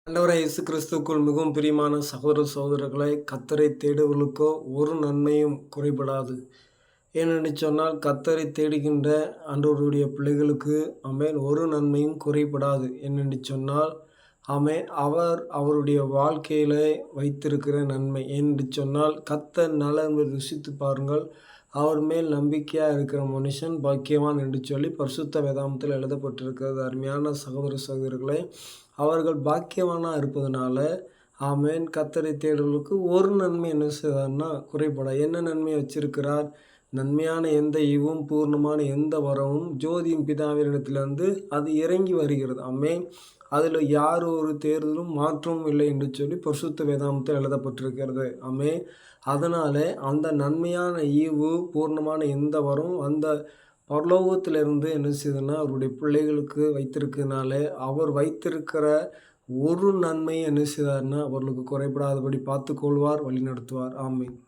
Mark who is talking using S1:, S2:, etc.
S1: ஆண்டவராகிய இயேசு கிறிஸ்துவுக்குள் மிகவும் பிரியமான சகோதர சகோதரர்களே, கர்த்தரை தேடுவர்களுக்கோ ஒரு நன்மையும் குறைபடாது. ஏனென்று சொன்னால், கர்த்தரை தேடுகின்ற ஆண்டவருடைய பிள்ளைகளுக்கு ஆமென் ஒரு நன்மையும் குறைபடாது. ஏனென்று சொன்னால், ஆமென் அவருடைய வாழ்க்கையிலே வைத்திருக்கிற நன்மை. ஏனென்று சொன்னால், கர்த்தர் நல்லவர் என்று ருசித்து பாருங்கள். அவர் மேல் நம்பிக்கையா இருக்கிற மனுஷன் பாக்கியவான் என்று சொல்லி பரிசுத்த வேதாகமத்தில் எழுதப்பட்டிருக்கிறது. அருமையான சகோதர சகோதரிகளே, அவர்கள் பாக்கியவானா இருப்பதனால ஆமென் கர்த்தரை தேடுவர்களுக்கு ஒரு நன்மை என்ன செய்தார்னா குறைபடாது. என்ன நன்மை வச்சிருக்கிறார்? நன்மையான எந்த ஈவும் பூர்ணமான எந்த வரமும் ஜோதியின் பிதாவினிடத்திலிருந்து அது இறங்கி வருகிறது. ஆமென். அதில் யார் ஒரு தேர்தலும் மாற்றமும் இல்லை என்று சொல்லி பரிசுத்த வேதாகமத்தில் எழுதப்பட்டிருக்கிறது. ஆமென். அதனாலே அந்த நன்மையான ஈவு பூர்ணமான எந்த வரும் அந்த பரலோகத்திலிருந்து என்ன செய்யுதுன்னா அவருடைய பிள்ளைகளுக்கு வைத்திருக்கிறதுனால அவர் வைத்திருக்கிற ஒரு நன்மை என்ன செய்தார்னா அவர்களுக்கு குறைபடாதபடி பார்த்துக்கொள்வார், வழிநடத்துவார். ஆமென்.